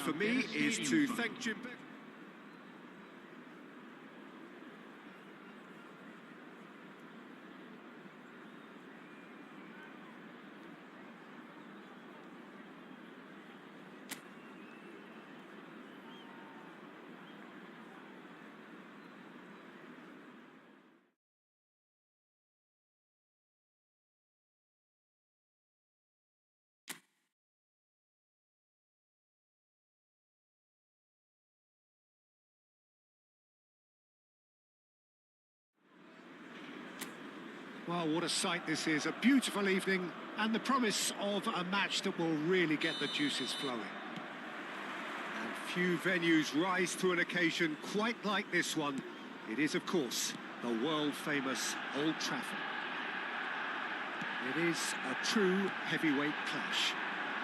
for me is to thank Jim. Well, what a sight this is. A beautiful evening and the promise of a match that will really get the juices flowing. And few venues rise to an occasion quite like this one. It is, of course, the world-famous Old Trafford. It is a true heavyweight clash.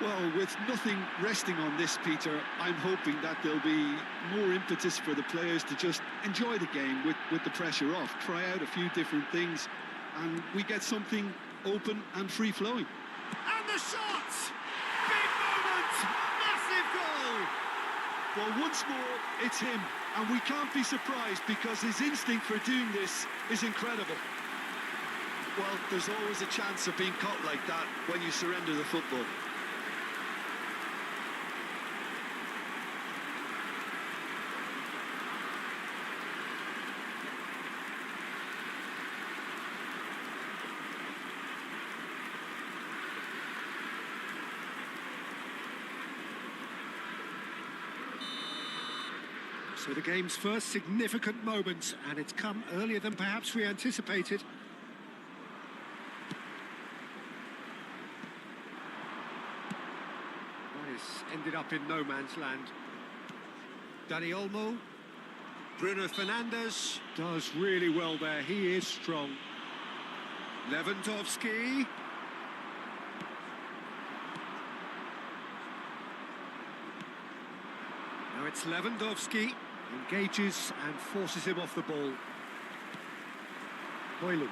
Well, with nothing resting on this, Peter, I'm hoping that there'll be more impetus for the players to just enjoy the game with the pressure off, try out a few different things, and we get something open and free-flowing. And the shot! Big moment! Massive goal! Well, once more, it's him, and we can't be surprised because his instinct for doing this is incredible. Well, there's always a chance of being caught like that when you surrender the football. So the game's first significant moment, and it's come earlier than perhaps we anticipated. Well, it's ended up in no man's land. Dani Olmo. Bruno Fernandes does really well there. He is strong. Lewandowski. Now it's Lewandowski. Engages and forces him off the ball. Højlund.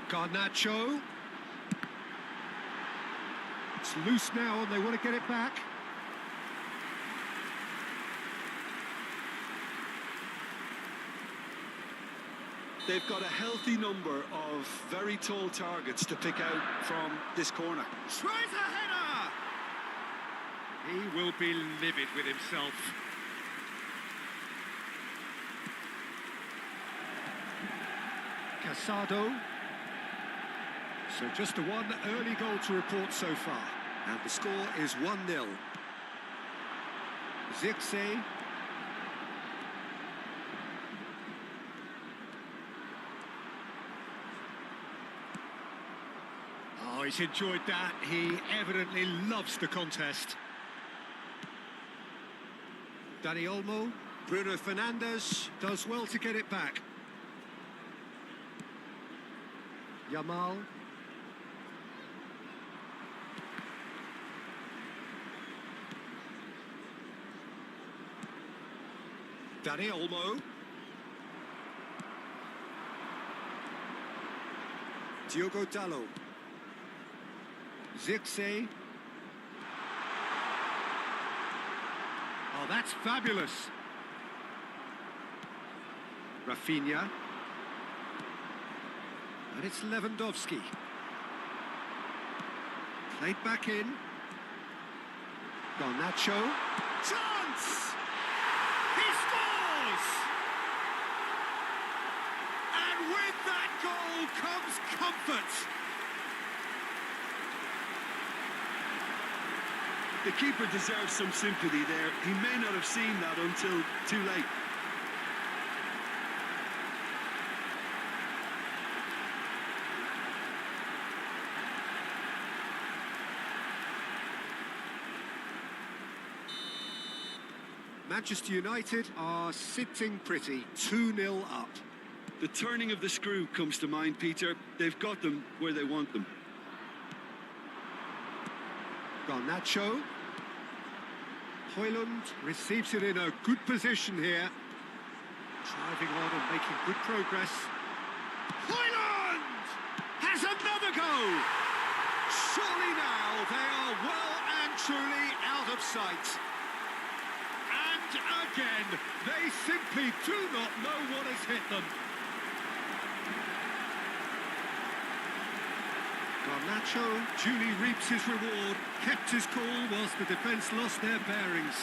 Garnacho. It's loose now and they want to get it back. They've got a healthy number of very tall targets to pick out from this corner. Tries a header! He will be livid with himself. Casado. So just a one early goal to report so far. And the score is 1-0. Zirkzee. Oh, he's enjoyed that. He evidently loves the contest. Dani Olmo. Bruno Fernandes does well to get it back. Yamal. Dani Olmo. Diogo Dalot. Zirkzee. Oh, that's fabulous. Rafinha. And it's Lewandowski. Played back in. Garnacho. Chance! He scores! And with that goal comes comfort. The keeper deserves some sympathy there. He may not have seen that until too late. Manchester United are sitting pretty, 2-0 up. The turning of the screw comes to mind, Peter. They've got them where they want them. Garnacho. Højlund receives it in a good position here. Driving on and making good progress. Højlund has another go! Surely now they are well and truly out of sight. And again, they simply do not know what has hit them. Garnacho duly reaps his reward, kept his cool whilst the defence lost their bearings.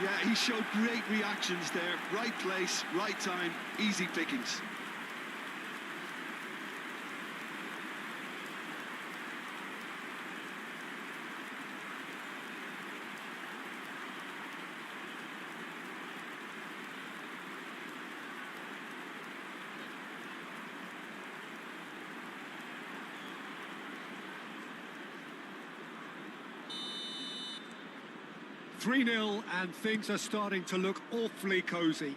Yeah, he showed great reactions there. Right place, right time, easy pickings. Three-0, and things are starting to look awfully cosy.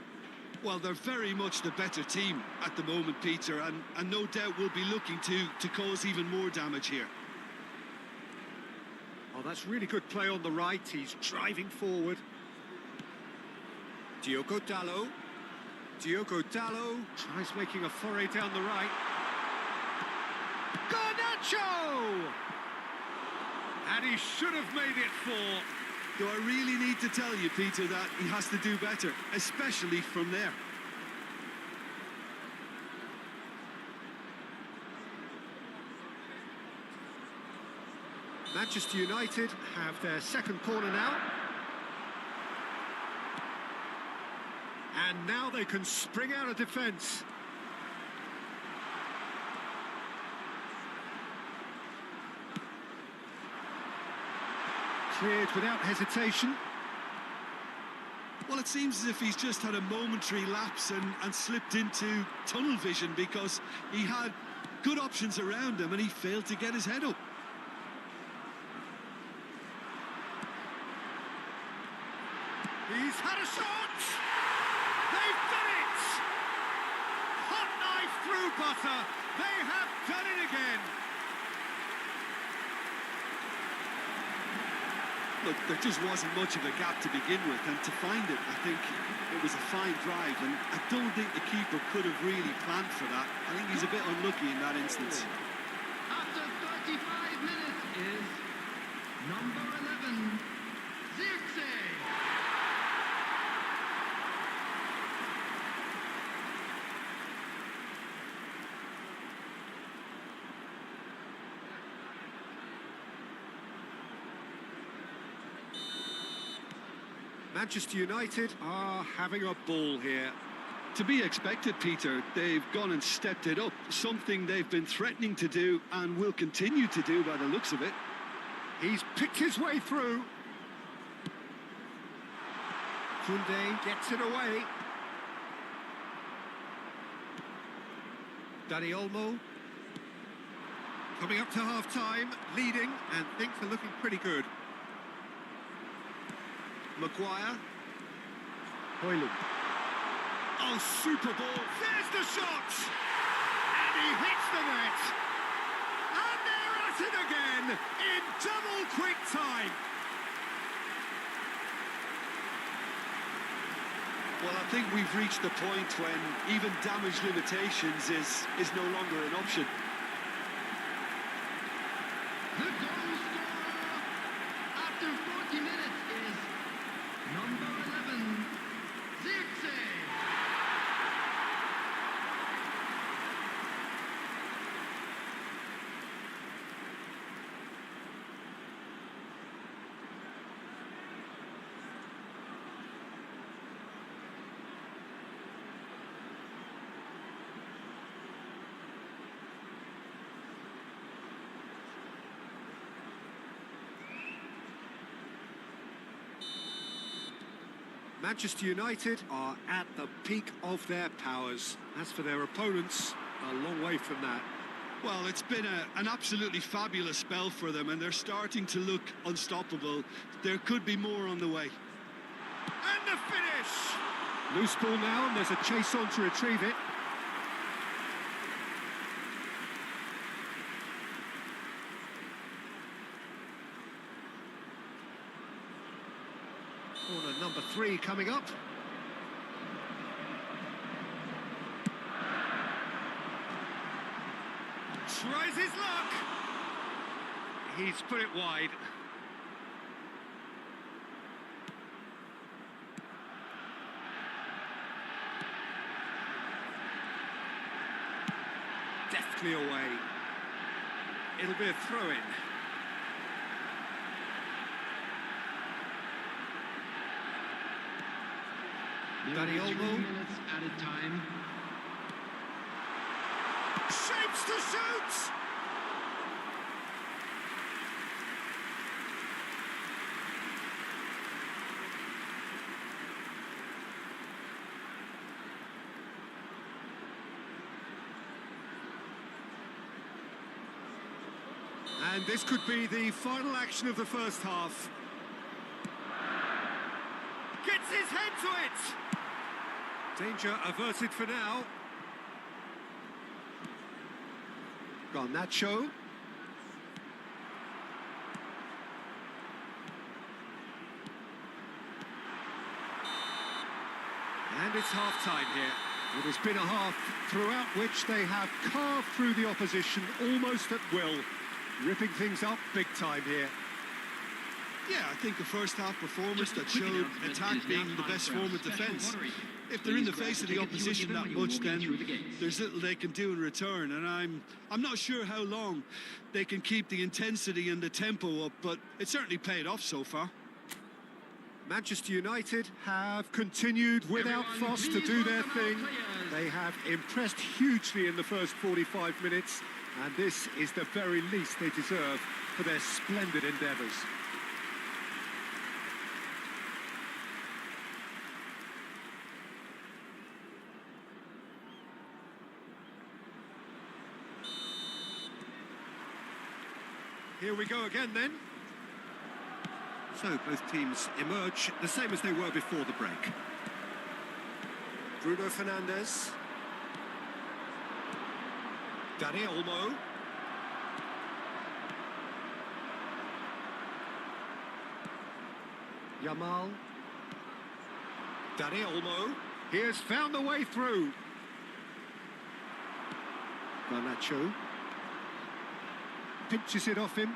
Well, they're very much the better team at the moment, Peter, and no doubt will be looking to cause even more damage here. Oh, that's really good play on the right. He's driving forward. Diogo Dalot. Diogo Dalot tries making a foray down the right. Garnacho! And he should have made it 4. Do I really need to tell you, Peter, that he has to do better, especially from there? Manchester United have their second corner now. And now they can spring out of defence. Cleared without hesitation. Well, it seems as if he's just had a momentary lapse and slipped into tunnel vision, because he had good options around him and he failed to get his head up. He's had a shot! They've done it! Hot knife through butter. They have done it again. Look, there just wasn't much of a gap to begin with, and to find it, I think it was a fine drive, and I don't think the keeper could have really planned for that. I think he's a bit unlucky in that instance. After 35 minutes is number 11, Zirkzee. Manchester United are having a ball here. To be expected, Peter. They've gone and stepped it up, something they've been threatening to do and will continue to do by the looks of it. He's picked his way through. Koundé gets it away. Dani Olmo coming up to half-time, leading, and things are looking pretty good. Maguire. Højlund. Oh, super ball. There's the shot! And he hits the net. And they're at it again in double quick time. Well, I think we've reached the point when even damage limitations is no longer an option. The goal scorer after 40 minutes is number 11, Zirkzee. Manchester United are at the peak of their powers. As for their opponents, a long way from that. Well, it's been an absolutely fabulous spell for them, and they're starting to look unstoppable. There could be more on the way. And the finish! Loose ball now, and there's a chase on to retrieve it. Corner number 3 coming up. Tries his luck. He's put it wide. quickly away. It'll be a throw-in. Danny Nearly 3 Olmo. minutes added time. Shapes to shoot! And this could be the final action of the first half. Gets his head to it! Danger averted for now. Garnacho. And it's half-time here. It has been a half throughout which they have carved through the opposition almost at will, ripping things up big time here. Yeah, I think the first half performance that showed attack being the best form of defence. If they're in the face of the opposition that much, then there's little they can do in return. And I'm not sure how long they can keep the intensity and the tempo up, but it certainly paid off so far. Manchester United have continued without fuss to do their thing. They have impressed hugely in the first 45 minutes, and this is the very least they deserve for their splendid endeavours. Here we go again then. So both teams emerge the same as they were before the break. Bruno Fernandes. Danny Olmo. Yamal. Danny Olmo. He has found the way through. Garnacho. Pinches it off him.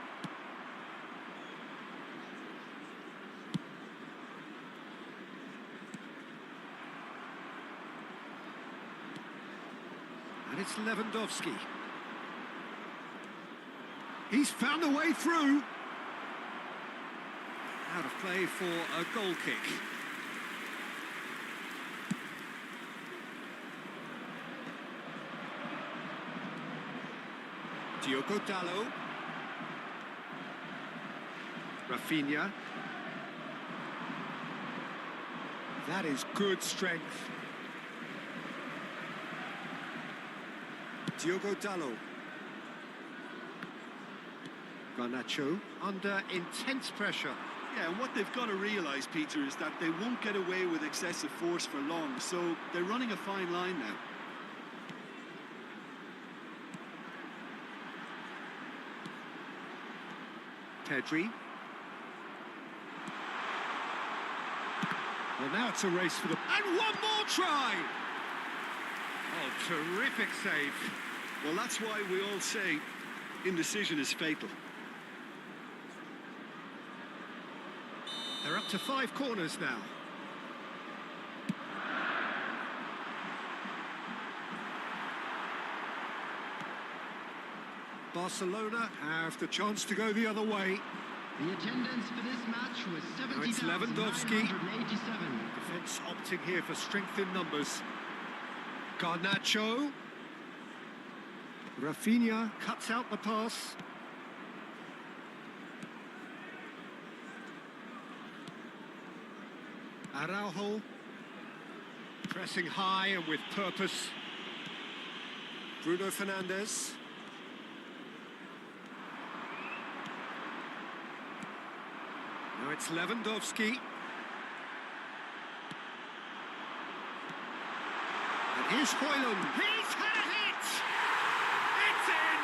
And it's Lewandowski. He's found the way through. Out of play for a goal kick. Diogo Dalot. Rafinha. That is good strength. Diogo Dalot. Garnacho under intense pressure. Yeah, and what they've got to realise, Peter, is that they won't get away with excessive force for long, so they're running a fine line now. Pedri. Well, now it's a race for the... And one more try! Oh, terrific save. Well, that's why we all say indecision is fatal. They're up to 5 corners now. Barcelona have the chance to go the other way. The attendance for this match was Now it's Lewandowski. 70,987. Defence opting here for strength in numbers. Garnacho. Rafinha cuts out the pass. Araujo. Pressing high and with purpose. Bruno Fernandes. Now it's Lewandowski. And here's Højlund. He's had a hit! It's in!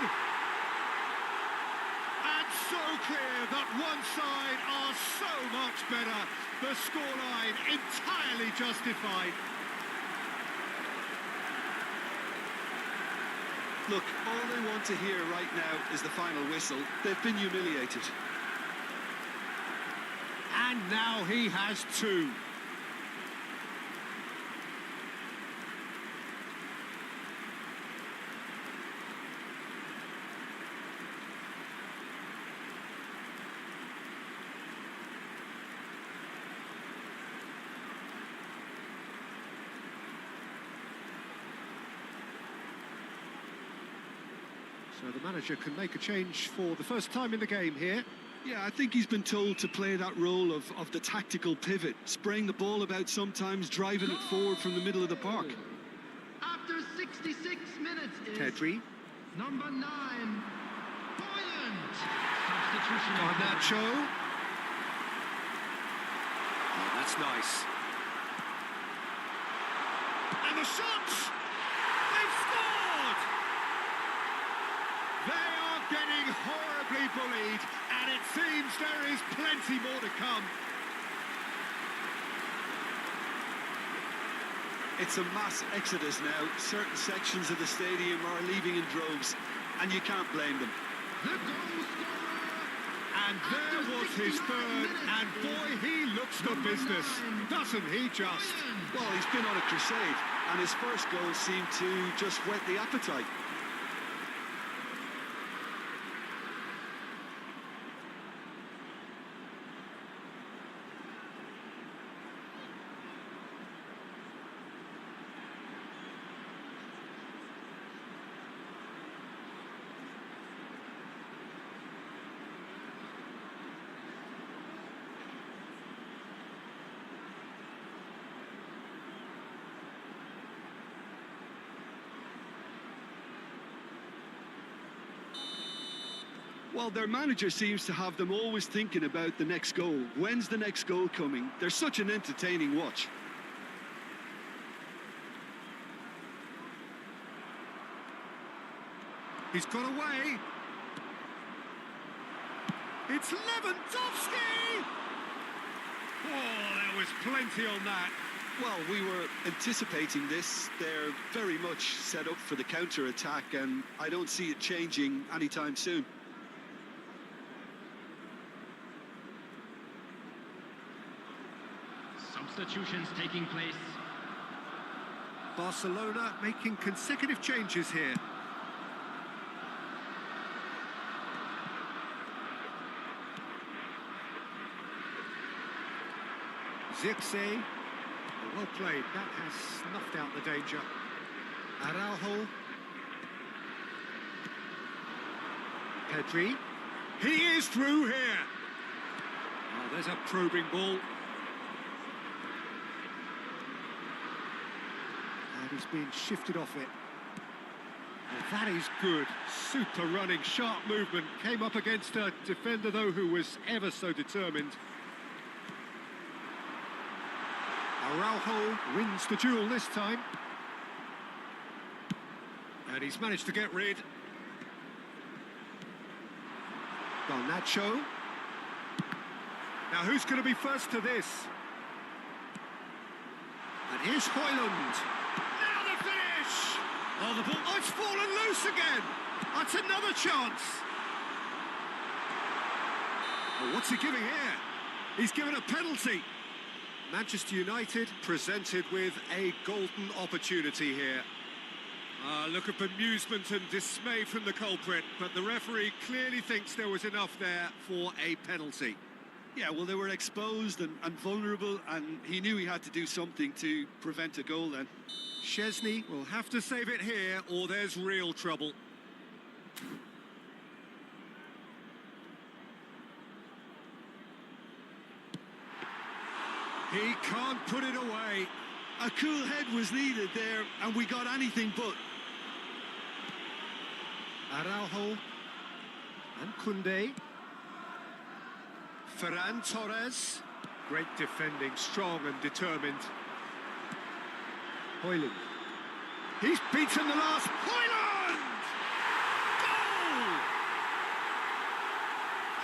And so clear that one side are so much better. The scoreline entirely justified. Look, all they want to hear right now is the final whistle. They've been humiliated. And now he has 2. So the manager can make a change for the first time in the game here. Yeah, I think he's been told to play that role of the tactical pivot, spraying the ball about sometimes, driving it forward from the middle of the park. After 66 minutes is Tedri. number 9, Boyland. Substitution. Garnacho. Oh, that's nice. And the shot! They've scored! They are getting horribly bullied, and it seems there is plenty more to come. It's a mass exodus now. Certain sections of the stadium are leaving in droves, and you can't blame them. The goal scorer. And there was his third, and boy, he looks the business, doesn't he just? Well, he's been on a crusade, and his first goal seemed to just whet the appetite. Well, their manager seems to have them always thinking about the next goal. When's the next goal coming? They're such an entertaining watch. He's got away. It's Lewandowski! Oh, there was plenty on that. Well, we were anticipating this. They're very much set up for the counter-attack, and I don't see it changing anytime soon. Substitutions taking place. Barcelona making consecutive changes here. Zirkzee. Well played, that has snuffed out the danger. Araujo. Pedri. He is through here. Oh, there's a probing ball. And he's being shifted off it. Oh, that is good. Super running, sharp movement. Came up against a defender, though, who was ever so determined. Araujo wins the duel this time. And he's managed to get rid. Garnacho. Now who's going to be first to this? And here's Højlund. Now the finish! Oh, the ball, oh, it's fallen loose again! That's another chance! Well, what's he giving here? He's given a penalty. Manchester United presented with a golden opportunity here. Look at bemusement and dismay from the culprit, but the referee clearly thinks there was enough there for a penalty. Yeah, well, they were exposed and vulnerable, and he knew he had to do something to prevent a goal then. Szczesny will have to save it here, or there's real trouble. He can't put it away. A cool head was needed there, and we got anything but. Araujo and Koundé. Ferran Torres. Great defending, strong and determined. Højlund. He's beaten the last. Højlund! Goal!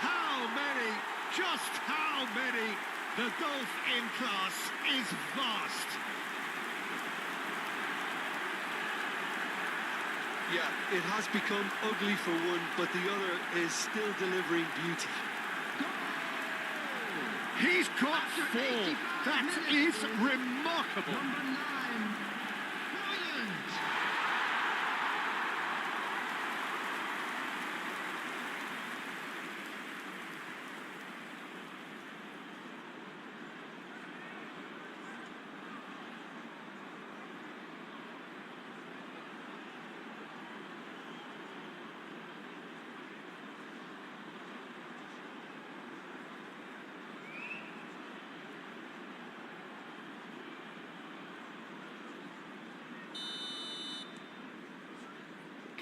How many? Just how many? The gulf in class is vast. Yeah, it has become ugly for one, but the other is still delivering beauty. He's got 4. That is remarkable. Number 9, Boyland.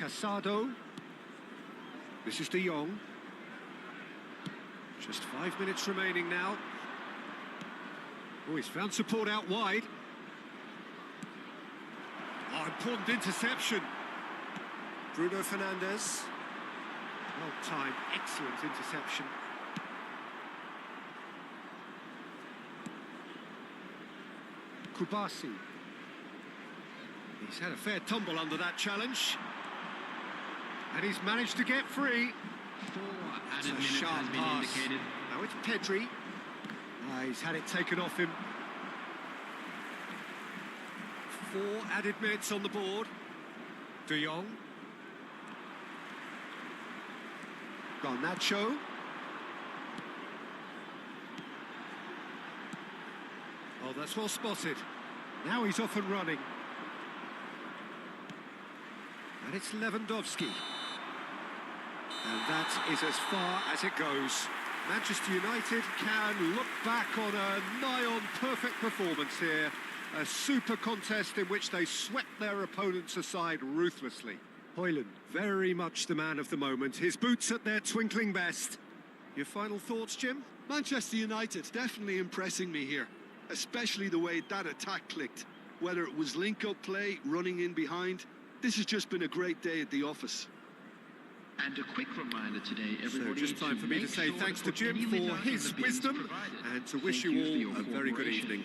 Casado. This is De Jong. Just 5 minutes remaining now. Oh, he's found support out wide. Oh, important interception. Bruno Fernandes. Well timed, excellent interception. Kubasi. He's had a fair tumble under that challenge. And he's managed to get free. 4 It's added a minutes sharp has been pass. indicated. Now it's Pedri. He's had it taken off him. 4 added minutes on the board. De Jong. Garnacho. Oh, that's well spotted. Now he's off and running. And it's Lewandowski. And that is as far as it goes. Manchester United can look back on a nigh-on perfect performance here. A super contest in which they swept their opponents aside ruthlessly. Højlund, very much the man of the moment. His boots at their twinkling best. Your final thoughts, Jim? Manchester United definitely impressing me here, especially the way that attack clicked. Whether it was link-up play, running in behind, this has just been a great day at the office. And a quick reminder today, So everybody, just time for me to say make thanks sure to Jim put any for litter in his the bins wisdom provided. and to wish Thank you for you your all a very good cooperation. evening.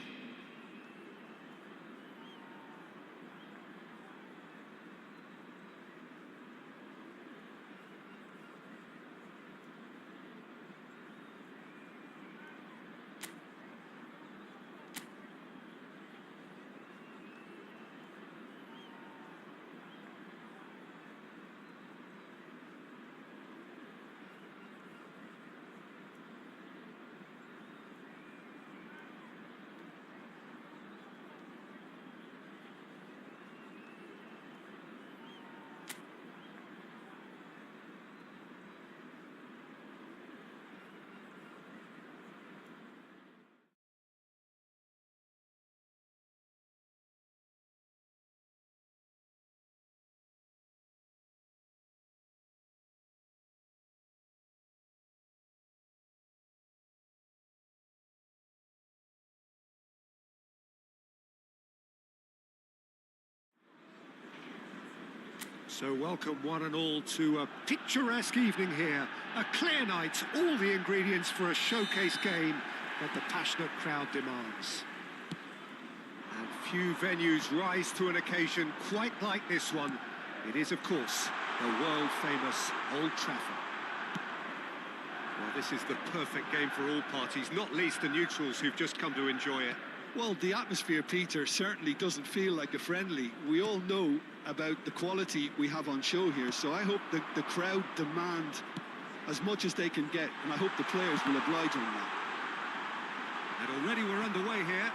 So welcome one and all to a picturesque evening here. A clear night, all the ingredients for a showcase game that the passionate crowd demands. And few venues rise to an occasion quite like this one. It is, of course, the world-famous Old Trafford. Well, this is the perfect game for all parties, not least the neutrals who've just come to enjoy it. Well, the atmosphere, Peter, certainly doesn't feel like a friendly. We all know about the quality we have on show here, so I hope the crowd demand as much as they can get, and I hope the players will oblige on that. And already we're underway here.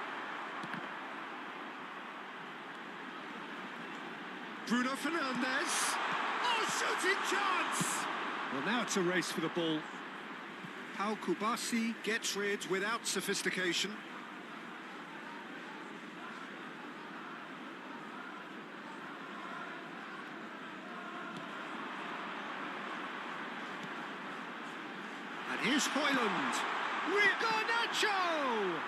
Bruno Fernandes. Oh, shooting chance! Well, now it's a race for the ball. How Kubasi gets rid without sophistication. And here's Højlund. Garnacho!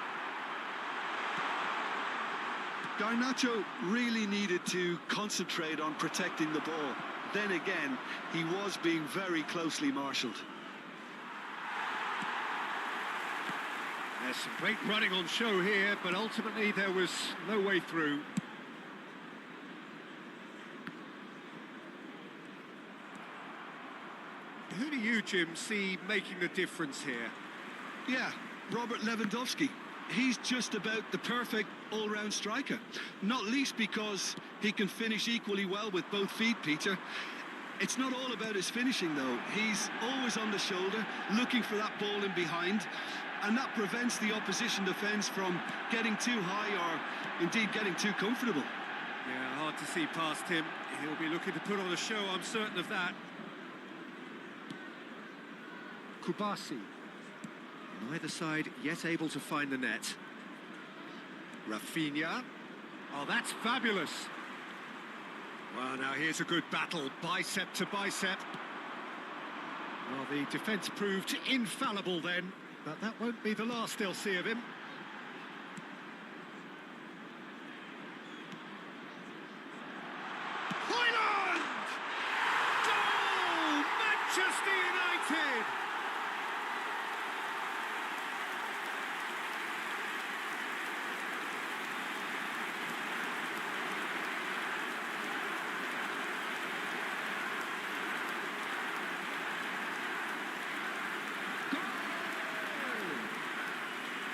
Garnacho really needed to concentrate on protecting the ball. Then again, he was being very closely marshalled. There's some great running on show here, but ultimately there was no way through. Who do you, Jim, see making the difference here? Yeah, Robert Lewandowski. He's just about the perfect all-round striker. Not least because he can finish equally well with both feet, Peter. It's not all about his finishing, though. He's always on the shoulder, looking for that ball in behind, and that prevents the opposition defence from getting too high or indeed getting too comfortable. Yeah, hard to see past him. He'll be looking to put on a show, I'm certain of that. Kubasi. Neither side yet able to find the net. Rafinha. Oh, that's fabulous. Well, now here's a good battle, bicep to bicep. Well, the defence proved infallible then, but that won't be the last they'll see of him. Hoyland! Goal! Manchester United!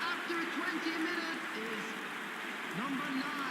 After 20 minutes is number 9.